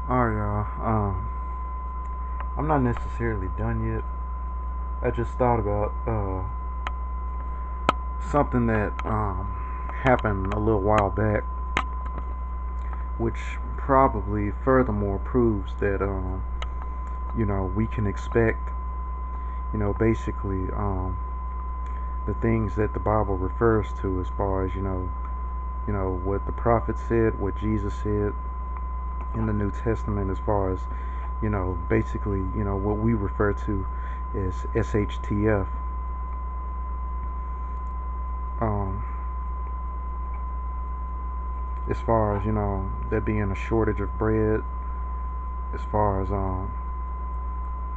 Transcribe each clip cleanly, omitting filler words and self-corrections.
Alright, y'all. I'm not necessarily done yet. I just thought about something that happened a little while back, which probably furthermore proves that we can expect basically the things that the Bible refers to as far as what the prophet said, what Jesus said in the New Testament, as far as basically what we refer to as SHTF. Um, as far as there being a shortage of bread, as far as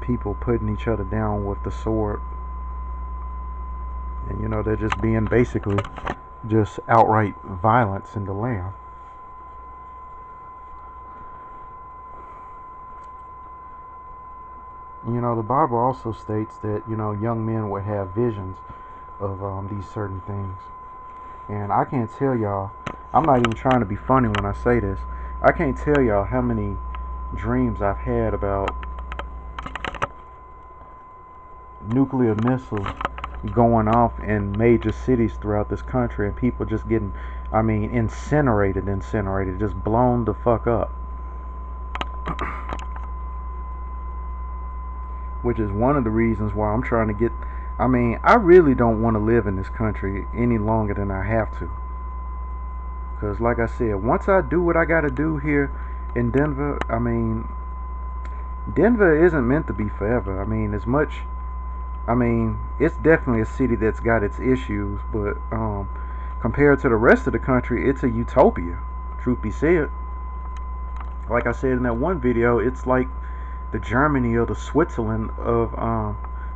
people putting each other down with the sword, and they're just being basically just outright violence in the land. The Bible also states that young men would have visions of these certain things. And I can't tell y'all, I'm not even trying to be funny when I say this, I can't tell y'all how many dreams I've had about nuclear missiles going off in major cities throughout this country, and people just getting, incinerated, just blown the fuck up. Which is one of the reasons why I'm trying to get, I really don't want to live in this country any longer than I have to. Because like I said, once I do what I got to do here in Denver, Denver isn't meant to be forever. It's definitely a city that's got its issues, but compared to the rest of the country, it's a utopia, truth be said. Like I said in that one video, it's like the Germany or the Switzerland of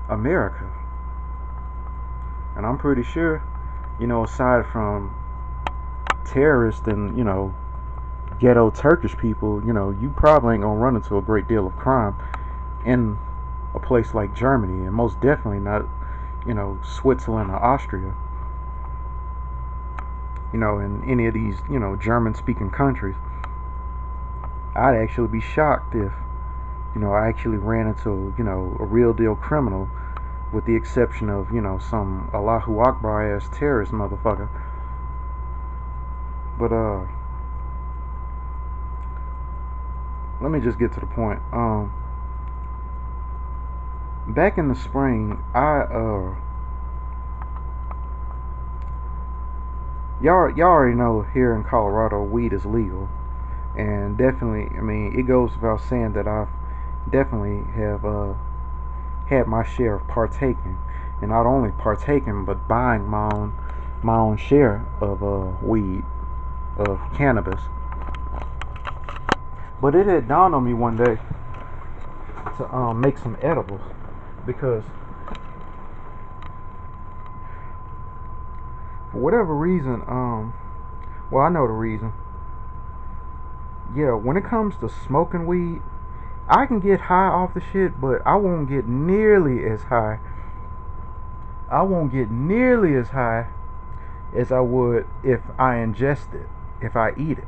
America. And I'm pretty sure, aside from terrorists and, ghetto Turkish people, you probably ain't gonna run into a great deal of crime in a place like Germany, and most definitely not, Switzerland or Austria, in any of these, German speaking countries. I'd actually be shocked if I actually ran into, a real deal criminal, with the exception of, some Allahu Akbar ass terrorist motherfucker. But, let me just get to the point. Back in the spring, y'all already know here in Colorado, weed is legal. And definitely, it goes without saying that I've definitely have had my share of partaking, and not only partaking but buying my own share of weed, of cannabis. But it had dawned on me one day to make some edibles, because for whatever reason, I know the reason. Yeah, when it comes to smoking weed, I can get high off the shit, but I won't get nearly as high. I won't get nearly as high as I would if I ingest it, if I eat it.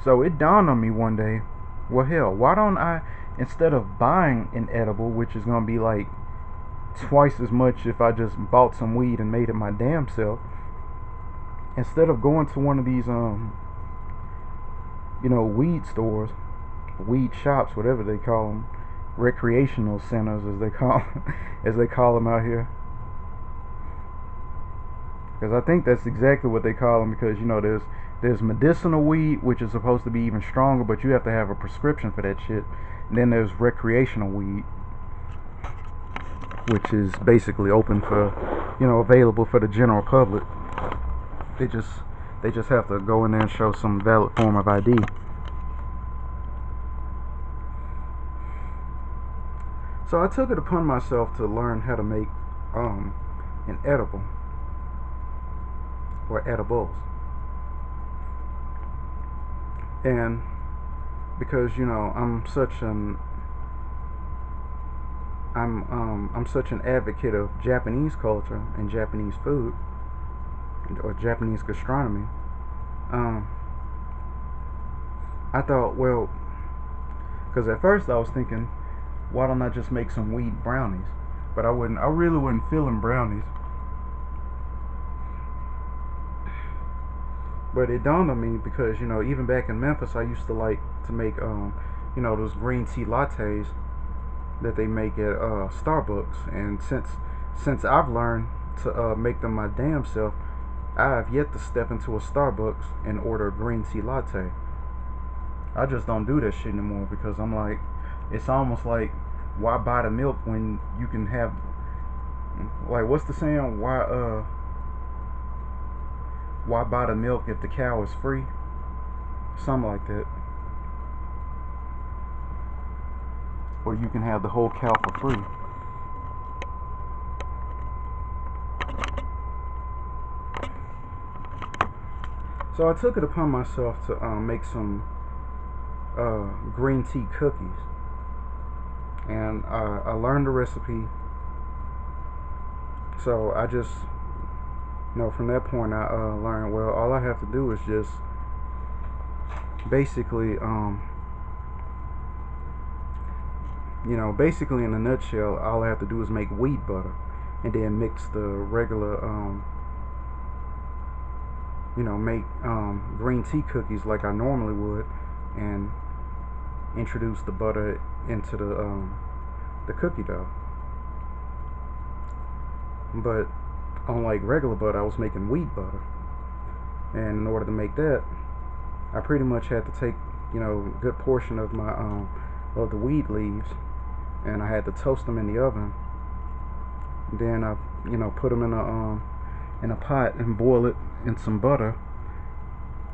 So it dawned on me one day, well, hell, why don't I, instead of buying an edible, which is going to be like twice as much if I just bought some weed and made it my damn self, instead of going to one of these weed stores, weed shops, whatever they call them, recreational centers as they call them out here, because I think that's exactly what they call them, because there's medicinal weed, which is supposed to be even stronger, but you have to have a prescription for that shit. And then there's recreational weed, which is basically open for, available for the general public. They just have to go in there and show some valid form of ID. So I took it upon myself to learn how to make an edible, or edibles. And because I'm such an advocate of Japanese culture and Japanese food, or Japanese gastronomy, I thought, well, because at first I was thinking, why don't I just make some wheat brownies? But I really wasn't feeling brownies. But it dawned on me because, you know, even back in Memphis, I used to like to make, you know, those green tea lattes that they make at Starbucks. And since I've learned to make them my damn self, I have yet to step into a Starbucks and order a green tea latte. I just don't do that shit anymore because I'm like, it's almost like, why buy the milk when you can have, like, what's the saying? Why buy the milk if the cow is free? Something like that. Or you can have the whole cow for free. So I took it upon myself to make some green tea cookies. And I learned the recipe. So I just, you know, from that point I learned, well, all I have to do is just basically, you know, basically in a nutshell, all I have to do is make wheat butter and then mix the regular, you know, make green tea cookies like I normally would, and introduce the butter into the cookie dough. But unlike regular butter, I was making wheat butter, and in order to make that, I pretty much had to take, you know, a good portion of my of the wheat leaves, and I had to toast them in the oven. Then I, you know, put them in a pot and boil it in some butter.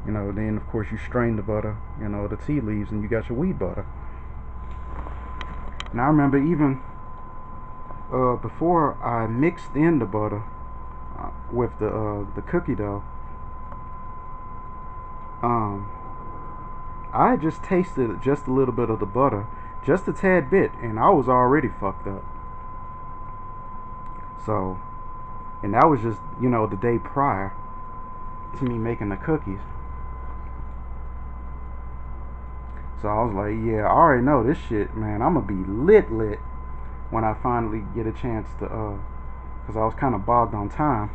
You know, then of course you strain the butter, you know, the tea leaves, and you got your wheat butter. And I remember even before I mixed in the butter with the cookie dough, I just tasted just a little bit of the butter, just a tad bit, and I was already fucked up. So, and that was just, you know, the day prior to me making the cookies. So I was like, yeah, I already know this shit, man. I'm gonna be lit when I finally get a chance to, because I was kind of bogged on time.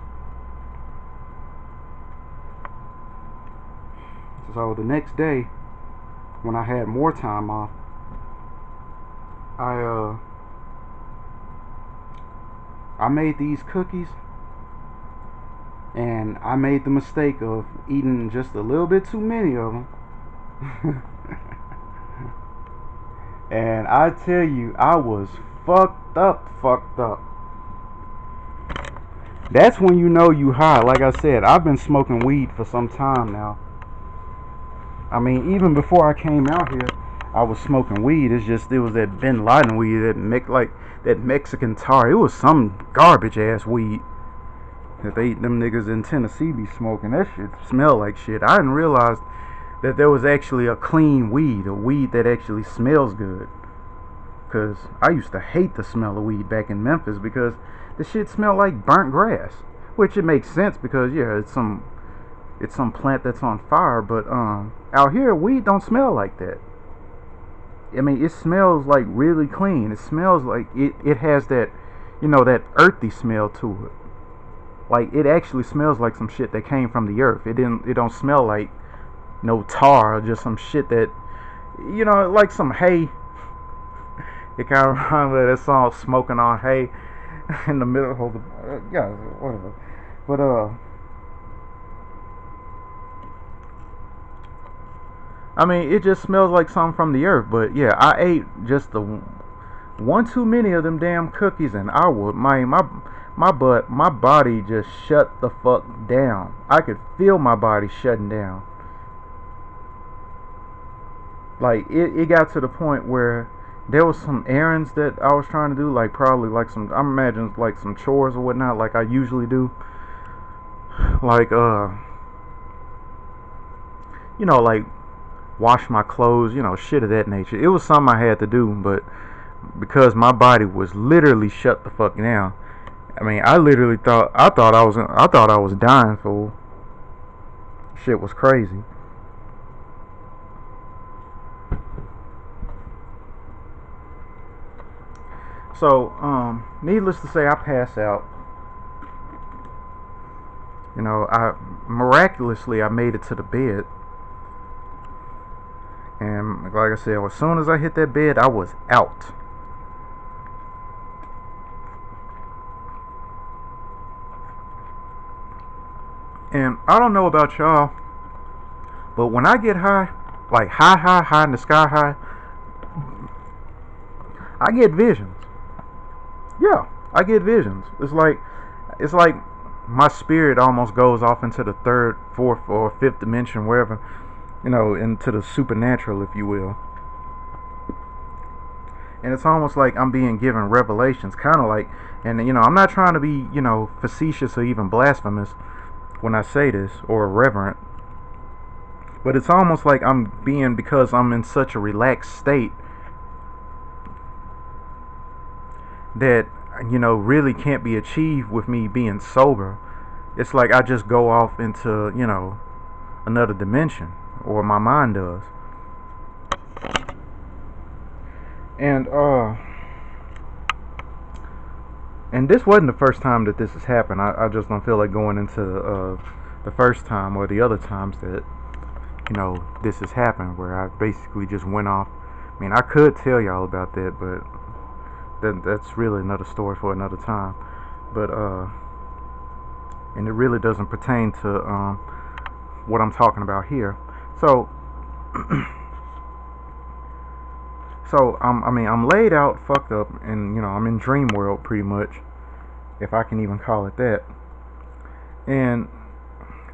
So the next day, when I had more time off, I made these cookies, and I made the mistake of eating just a little bit too many of them. And I tell you, I was fucked up. That's when you know you high. Like I said, I've been smoking weed for some time now. I mean, even before I came out here, I was smoking weed. It's just, it was that Bin Laden weed, that Mexican tar. It was some garbage ass weed that them niggas in Tennessee be smoking. That shit smell like shit. I didn't realize that there was actually a clean weed, a weed that actually smells good. Because I used to hate the smell of weed back in Memphis because the shit smelled like burnt grass. Which it makes sense because, yeah, it's some plant that's on fire. But out here, weed don't smell like that. I mean, it smells like really clean. It smells like it has that, you know, that earthy smell to it. Like, it actually smells like some shit that came from the earth. It don't smell like no tar, or just some shit that, you know, like some hay. It kind of reminds me of that song, Smoking on Hay, in the middle of the, yeah, whatever. But, I mean, it just smells like something from the earth. But, yeah, I ate just the one too many of them damn cookies, and I would, my body just shut the fuck down. I could feel my body shutting down. Like, it got to the point where there was some errands that I was trying to do, like probably like some, I imagine like some chores or whatnot, like I usually do. Like, you know, like wash my clothes, you know, shit of that nature. It was something I had to do, but because my body was literally shut the fuck down. I mean, I literally thought I was dying, fool. Shit was crazy. So, needless to say, I pass out. You know, I miraculously I made it to the bed, and like I said, as soon as I hit that bed, I was out. And I don't know about y'all, but when I get high, like high in the sky high, I get visions. Yeah, I get visions. It's like my spirit almost goes off into the third, fourth, or fifth dimension, wherever, you know, into the supernatural, if you will. And it's almost like I'm being given revelations, kind of like, and you know, I'm not trying to be, you know, facetious or even blasphemous when I say this, or irreverent, but it's almost like I'm being, because I'm in such a relaxed state that, you know, really can't be achieved with me being sober. It's like I just go off into, you know, another dimension, or my mind does. And this wasn't the first time that this has happened. I just don't feel like going into the first time or the other times that, you know, this has happened, where I basically just went off. I mean, I could tell y'all about that, but that's really another story for another time. But and it really doesn't pertain to what I'm talking about here. So I'm laid out, fucked up, and you know, I'm in dream world pretty much, if I can even call it that. And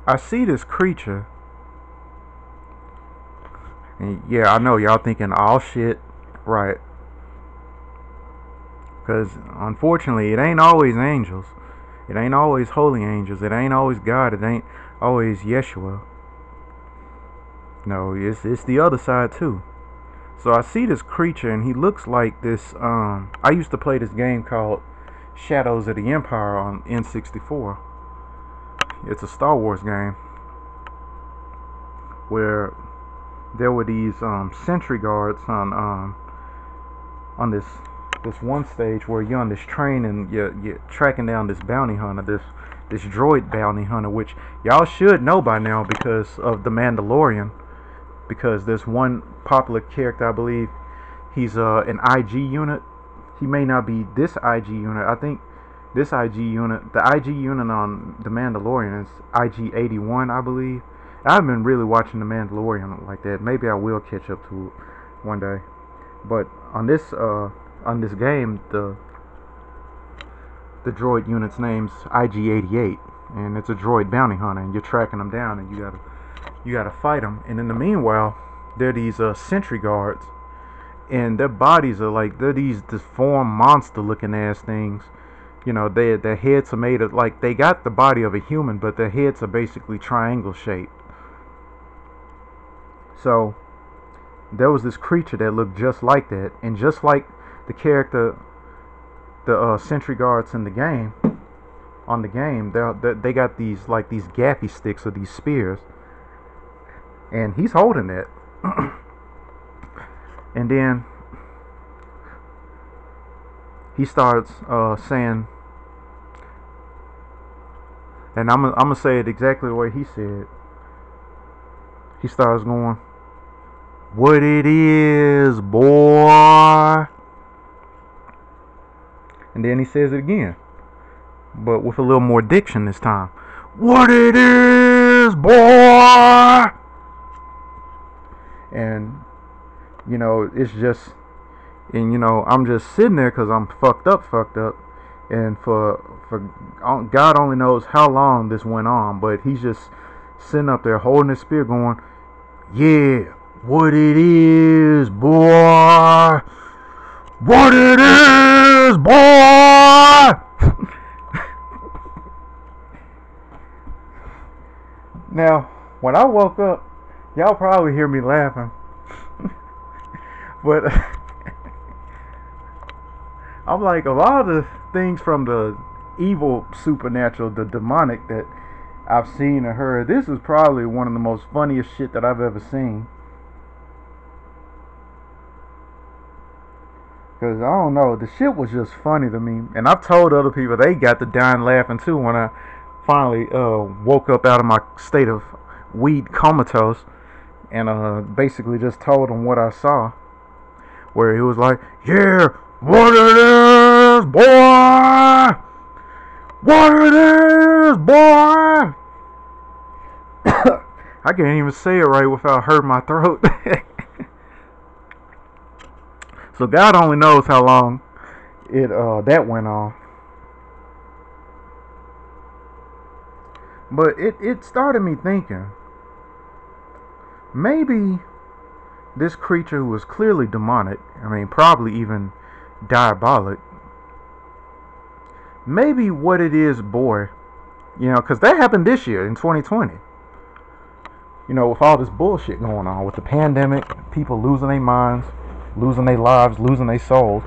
I see this creature, and yeah, I know y'all thinking, "Oh shit," right? Because unfortunately, it ain't always angels, it ain't always holy angels, it ain't always God, it ain't always Yeshua. No, it's the other side too. So I see this creature, and he looks like this. I used to play this game called Shadows of the Empire on N64. It's a Star Wars game where there were these sentry guards on this one stage, where you're on this train and you're tracking down this bounty hunter, this droid bounty hunter, which y'all should know by now because of The Mandalorian. Because there's one popular character, I believe he's an IG unit. He may not be this IG unit. I think this IG unit, the IG unit on The Mandalorian, is IG-81, I believe. I haven't been really watching The Mandalorian like that. Maybe I will catch up to it one day. But on this game, the droid unit's name's IG-88, and it's a droid bounty hunter, and you're tracking them down, and you gotta fight them. And in the meanwhile, there are these sentry guards, and their bodies are like, they're these deformed monster looking ass things. You know, their heads are made of, like, they got the body of a human, but their heads are basically triangle shaped. So there was this creature that looked just like that, and just like the character, the sentry guards in the game, they got these gappy sticks, or these spears, and he's holding that. And then he starts saying, and I'm gonna say it exactly the way he said. He starts going, "What it is, boy?" And then he says it again, but with a little more diction this time. "What it is, boy?" And you know, it's just, and you know, I'm just sitting there because I'm fucked up, and for God only knows how long this went on, but he's just sitting up there holding his spear, going, "Yeah, what it is, boy? What it is, boy?" Now, when I woke up, y'all probably hear me laughing, but I'm like, of all the things from the evil supernatural, the demonic that I've seen and heard, this is probably one of the most funniest shit that I've ever seen. Because, I don't know, the shit was just funny to me. And I've told other people, they got to dying laughing too when I finally woke up out of my state of weed comatose. And basically just told them what I saw. Where he was like, yeah, what it is, boy! What it is, boy! I can't even say it right without hurting my throat. So God only knows how long that went on. But it started me thinking, maybe this creature was clearly demonic, I mean probably even diabolic, maybe what it is, boy, because that happened this year in 2020. With all this bullshit going on with the pandemic, people losing their minds, losing their lives, losing their souls.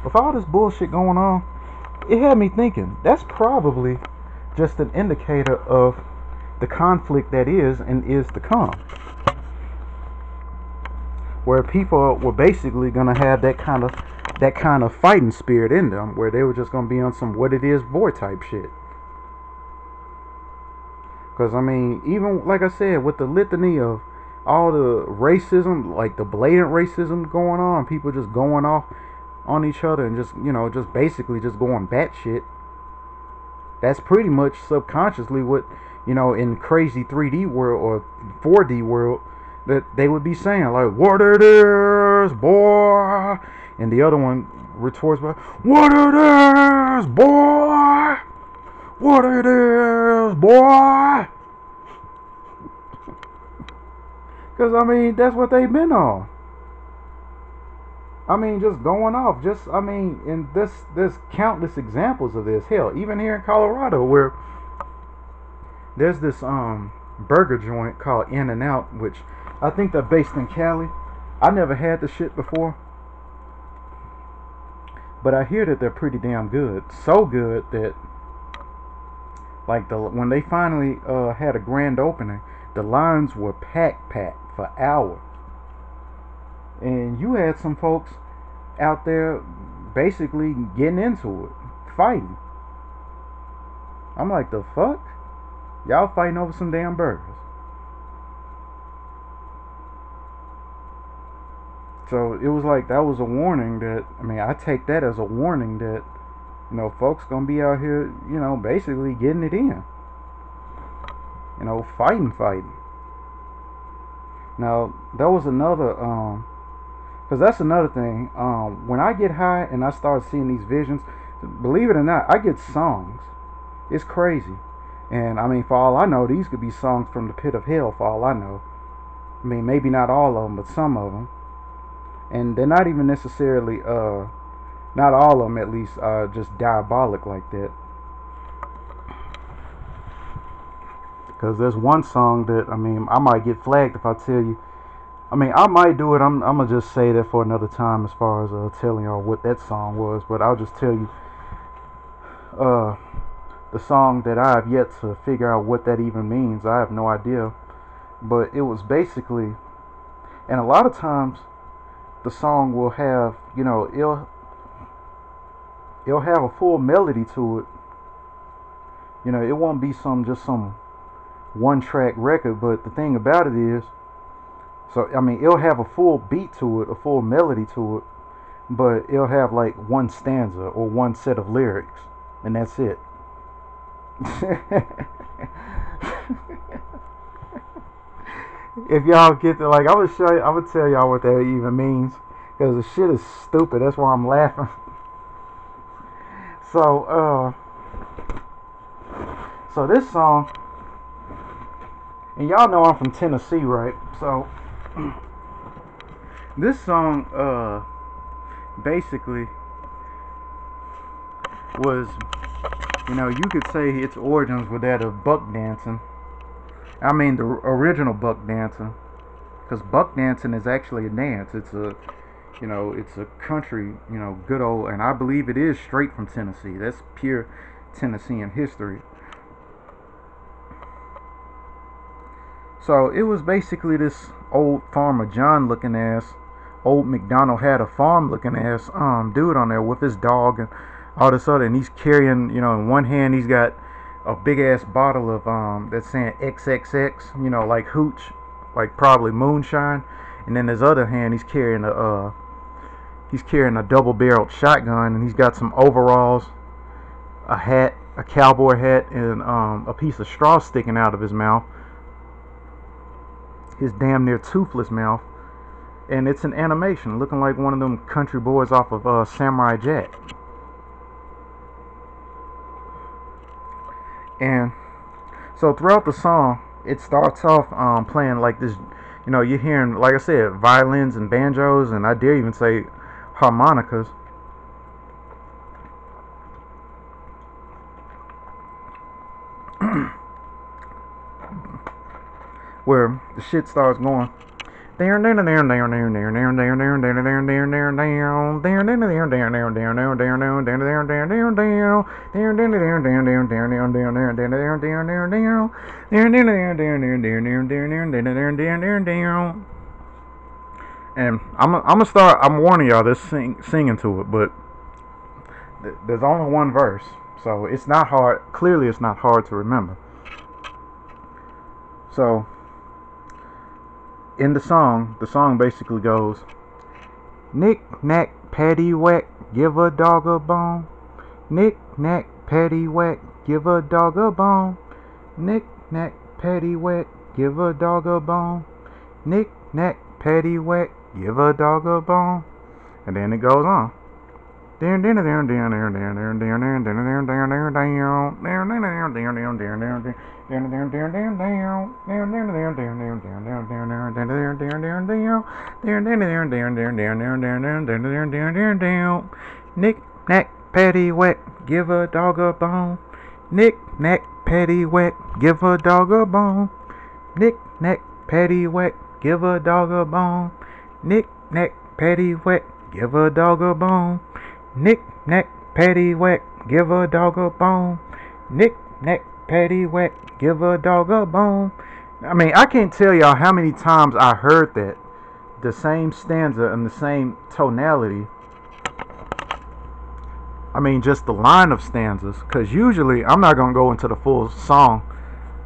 With all this bullshit going on, it had me thinking, that's probably just an indicator of the conflict that is and is to come. Where people were basically going to have that kind of fighting spirit in them, where they were just going to be on some what it is boy type shit. Because, I mean, even, like I said, with the litany of all the racism, like the blatant racism going on, people just going off on each other and just, just basically just going batshit. That's pretty much subconsciously what, in crazy 3D world or 4D world, that they would be saying, like, what it is, boy. And the other one retorts by, what it is, boy. What it is, boy. Because, I mean, that's what they've been on. I mean, just going off. And there's countless examples of this. Hell, even here in Colorado, where there's this burger joint called In-N-Out, which I think they're based in Cali. I never had the shit before, but I hear that they're pretty damn good. So good that, like, when they finally had a grand opening, the lines were packed for hours. And you had some folks out there basically getting into it, fighting. I'm like, the fuck? Y'all fighting over some damn burgers. So it was like, that was a warning that, I mean, I take that as a warning that, folks gonna be out here, basically getting it in. Fighting. Now, there was another, because that's another thing. When I get high and I start seeing these visions, believe it or not, I get songs. It's crazy. And, I mean, for all I know, these could be songs from the pit of hell, for all I know. I mean, maybe not all of them, but some of them. And they're not even necessarily, not all of them at least, just diabolic like that. Because there's one song that, I mean, I might get flagged if I tell you. I mean, I might do it. I'm going to just say that for another time as far as telling y'all what that song was. But I'll just tell you the song that I have yet to figure out what that even means. I have no idea. But it was basically, and a lot of times the song will have, it'll have a full melody to it. It won't be just some one-track record, but the thing about it is, so, I mean, it'll have a full beat to it, a full melody to it, but it'll have like one stanza or one set of lyrics, and that's it. If y'all get to, like, I'm gonna tell y'all what that even means, because the shit is stupid. That's why I'm laughing. So this song, and y'all know I'm from Tennessee, right? So this song basically was, you could say its origins were that of buck dancing. I mean, the original buck dancing, because buck dancing is actually a dance. It's a, it's a country, good old, and I believe it is straight from Tennessee. That's pure Tennessean history. So it was basically this old Farmer John looking ass, old McDonald had a farm looking ass dude on there with his dog and all this other, and he's carrying, you know, in one hand he's got a big ass bottle of that's saying XXX, you know, like hooch, like probably moonshine, and then his other hand he's carrying a double-barreled shotgun, and he's got some overalls, a hat, a cowboy hat, and a piece of straw sticking out of his mouth, his damn near toothless mouth, and it's an animation looking like one of them country boys off of Samurai Jack. And so throughout the song, it starts off playing like this, you know, you're hearing, like I said, violins and banjos, and I dare even say harmonicas. Where the shit starts going. And I'm gonna start. I'm warning y'all. This singing to it, but there's only one verse, so it's not hard. Clearly, it's not hard to remember. So, in the song basically goes, knick knack patty whack, give a dog a bone. Knick knack patty whack, give a dog a bone. Knick knack patty whack, give a dog a bone. Knick knack patty whack, give a dog a bone. And then it goes on. And I'm Knick knack patty whack, give a dog a bone. Knick knack patty whack, give a dog a bone. Knick knack patty whack, give a dog a bone. Knick knack patty whack, give a dog a bone. Knick knack patty whack, give a dog a bone. Knick knack patty whack, give a dog a bone. I mean, I can't tell y'all how many times I heard that, the same stanza and the same tonality. I mean, just the line of stanzas, because usually I'm not gonna go into the full song.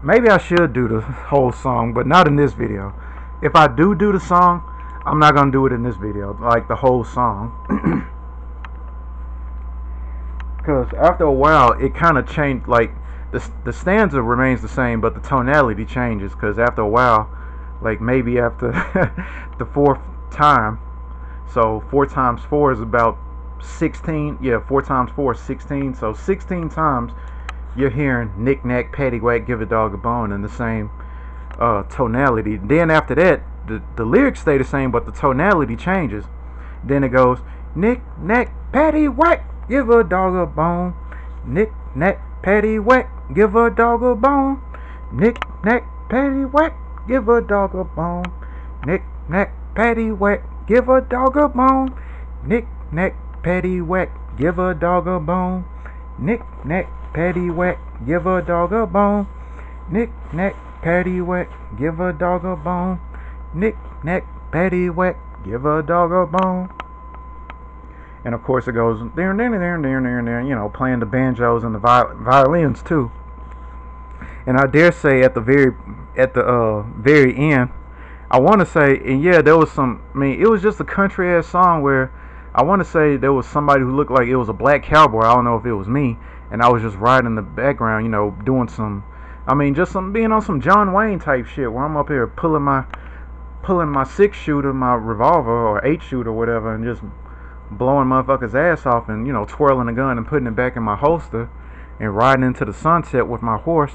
Maybe I should do the whole song, but not in this video. If I do the song, I'm not gonna do it in this video, like the whole song. Because after a while it kind of changed, like the stanza remains the same, but the tonality changes. Because after a while, like maybe after the fourth time, so 4 times 4 is about 16. Yeah, 4 times 4 is 16. So 16 times you're hearing knick knack patty whack, give a dog a bone in the same tonality. Then after that, the lyrics stay the same, but the tonality changes. Then it goes knick knack patty whack, give a dog a bone. Knick knack patty whack, give a dog a bone. Knick knack patty whack, give a dog a bone. Knick knack patty whack, give a dog a bone. Knick knack patty whack, give a dog a bone. Knick knack patty whack, give a dog a bone. Knick knack patty whack, give a dog a bone. Knick knack patty whack, give a dog a bone. And of course it goes, you know, playing the banjos and the violins too. And I dare say at the very end, I want to say, and yeah, there was some. I mean, it was just a country ass song where I want to say there was somebody who looked like it was a black cowboy. I don't know if it was me, and I was just riding in the background, you know, doing some. I mean, just some being on some John Wayne type shit where I'm up here pulling my 6-shooter, my revolver or 8-shooter, whatever, and just blowing motherfuckers' ass off, and you know, twirling the gun and putting it back in my holster and riding into the sunset with my horse.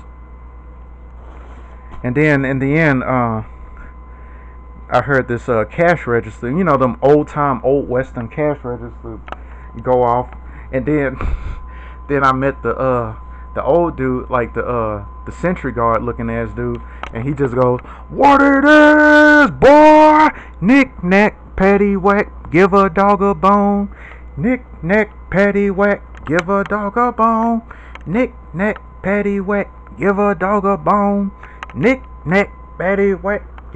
And then in the end, I heard this cash register, you know, them old western cash registers go off. And then I met the old dude, like the sentry guard looking ass dude, and he just goes, "What it is, boy? Knick knack patty whack, give a dog a bone. Knick knack patty whack, give a dog a bone. Knick knack patty whack, give a dog a bone. Knick knack patty whack,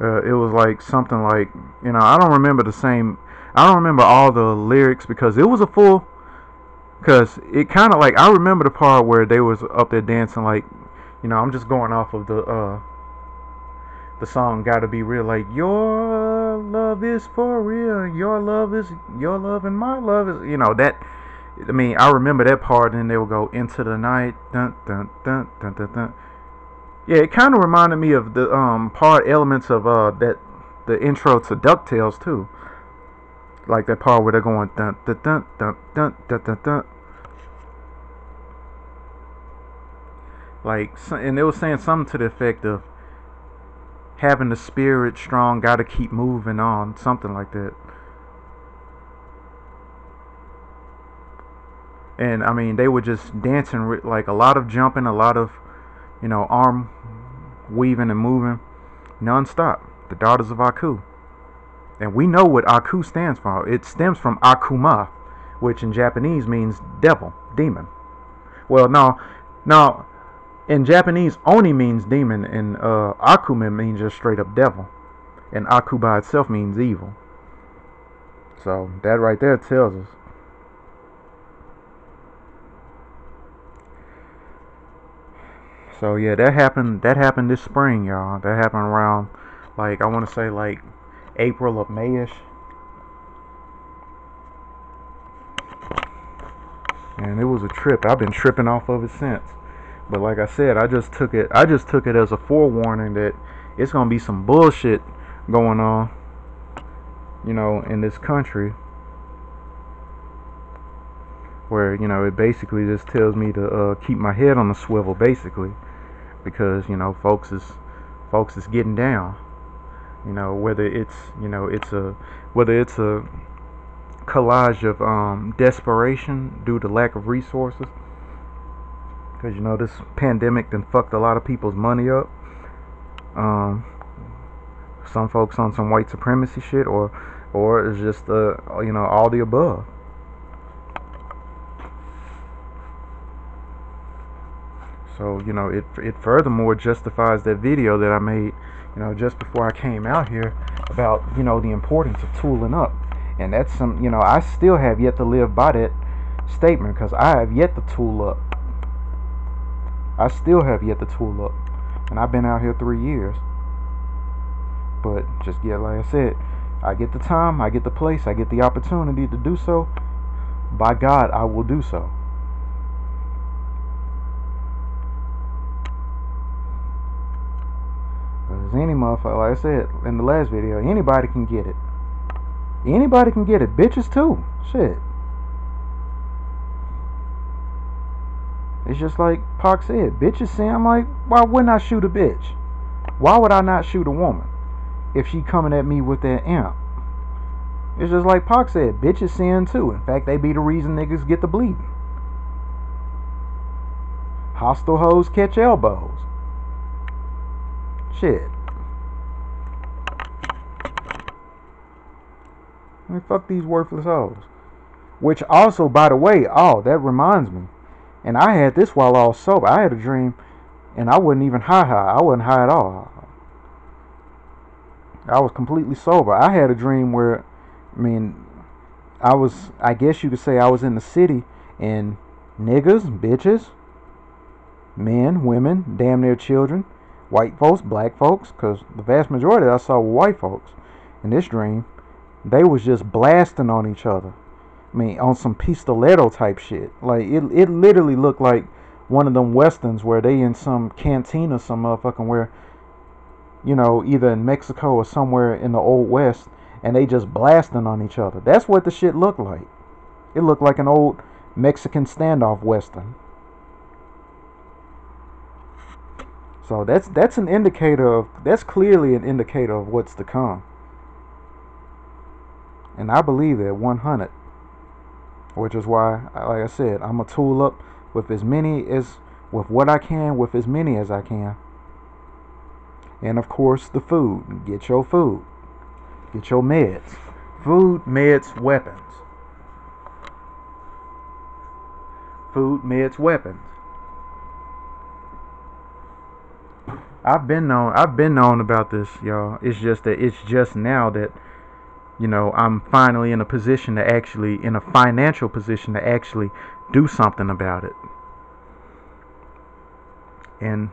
It was like something like, I don't remember I don't remember all the lyrics because it was a full. Because it kind of like, I remember the part where they was up there dancing like, I'm just going off of the song Gotta Be Real, like, your love is for real, your love is your love and my love is, that. I mean, I remember that part, and then they would go into the night, dun dun dun dun dun dun. Yeah, it kind of reminded me of the part elements of that the intro to DuckTales too, like that part where they're going dun dun dun dun dun dun dun dun. Like, and they were saying something to the effect of having the spirit strong, gotta keep moving on, something like that. And I mean, they were just dancing, like a lot of jumping, a lot of, arm weaving and moving, non-stop. The Daughters of Aku. And we know what Aku stands for. It stems from Akuma, which in Japanese means devil, demon. Well, now, in Japanese, Oni means demon, and Akuma means just straight up devil. And Aku by itself means evil. So that right there tells us. So yeah, that happened this spring, y'all. That happened around, like, I want to say like April or Mayish. And it was a trip. I've been tripping off of it since. But like I said, I just took it as a forewarning that it's gonna be some bullshit going on, in this country, where it basically just tells me to keep my head on the swivel, basically, because folks is getting down. Whether it's a collage of desperation due to lack of resources, because this pandemic done fucked a lot of people's money up. Some folks on some white supremacy shit, or it's just all the above. So it furthermore justifies that video that I made just before I came out here about the importance of tooling up. And that's I still have yet to live by that statement, because I have yet to tool up. I still have yet to tool up, and I've been out here 3 years. But just like I said, I get the time, I get the place, I get the opportunity to do so. By God, I will do so. Because any motherfucker, like I said in the last video, anybody can get it. Anybody can get it. Bitches too. Shit. It's just like Pac said, bitches sin. I'm like, why wouldn't I shoot a bitch? Why would I not shoot a woman if she coming at me with that amp? It's just like Pac said, bitches sin too. In fact, they be the reason niggas get the bleeding. Hostile hoes catch elbows. Shit. I mean, fuck these worthless hoes. Which also, by the way, that reminds me. And I had this while I was sober. I had a dream, and I wasn't even high. I wasn't high at all. I was completely sober. I had a dream where, I guess you could say I was in the city, and niggas, bitches, men, women, damn near children, white folks, black folks, because the vast majority I saw were white folks in this dream. They was just blasting on each other. On some pistoletto type shit. Like, it literally looked like one of them westerns where they in some cantina, some motherfucking where, either in Mexico or somewhere in the old west, and they just blasting on each other. That's what the shit looked like. It looked like an old Mexican standoff western. So that's an indicator that's clearly an indicator of what's to come. And I believe that 100. Which is why, like I said, I'm going to tool up with what I can, with as many as I can. And of course, the food. Get your food. Get your meds. Food, meds, weapons. Food, meds, weapons. I've been known about this, y'all. It's just that it's just now that, I'm finally in a position to actually, in a financial position to actually do something about it. And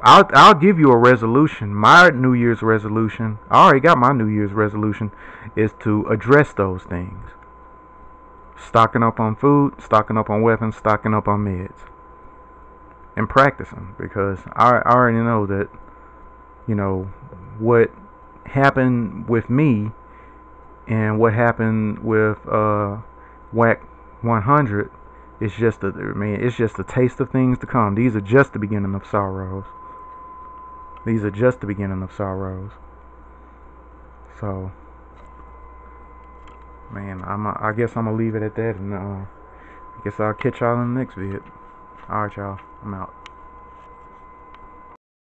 I'll give you a resolution. My New Year's resolution, I already got my New Year's resolution, is to address those things. Stocking up on food, stocking up on weapons, stocking up on meds. And practicing, because I already know that, what happened with me and what happened with WAC 100 is just it's just a taste of things to come. These are just the beginning of sorrows. These are just the beginning of sorrows. So, man, I guess I'm gonna leave it at that, and I guess I'll catch y'all in the next vid. Alright, y'all, I'm out.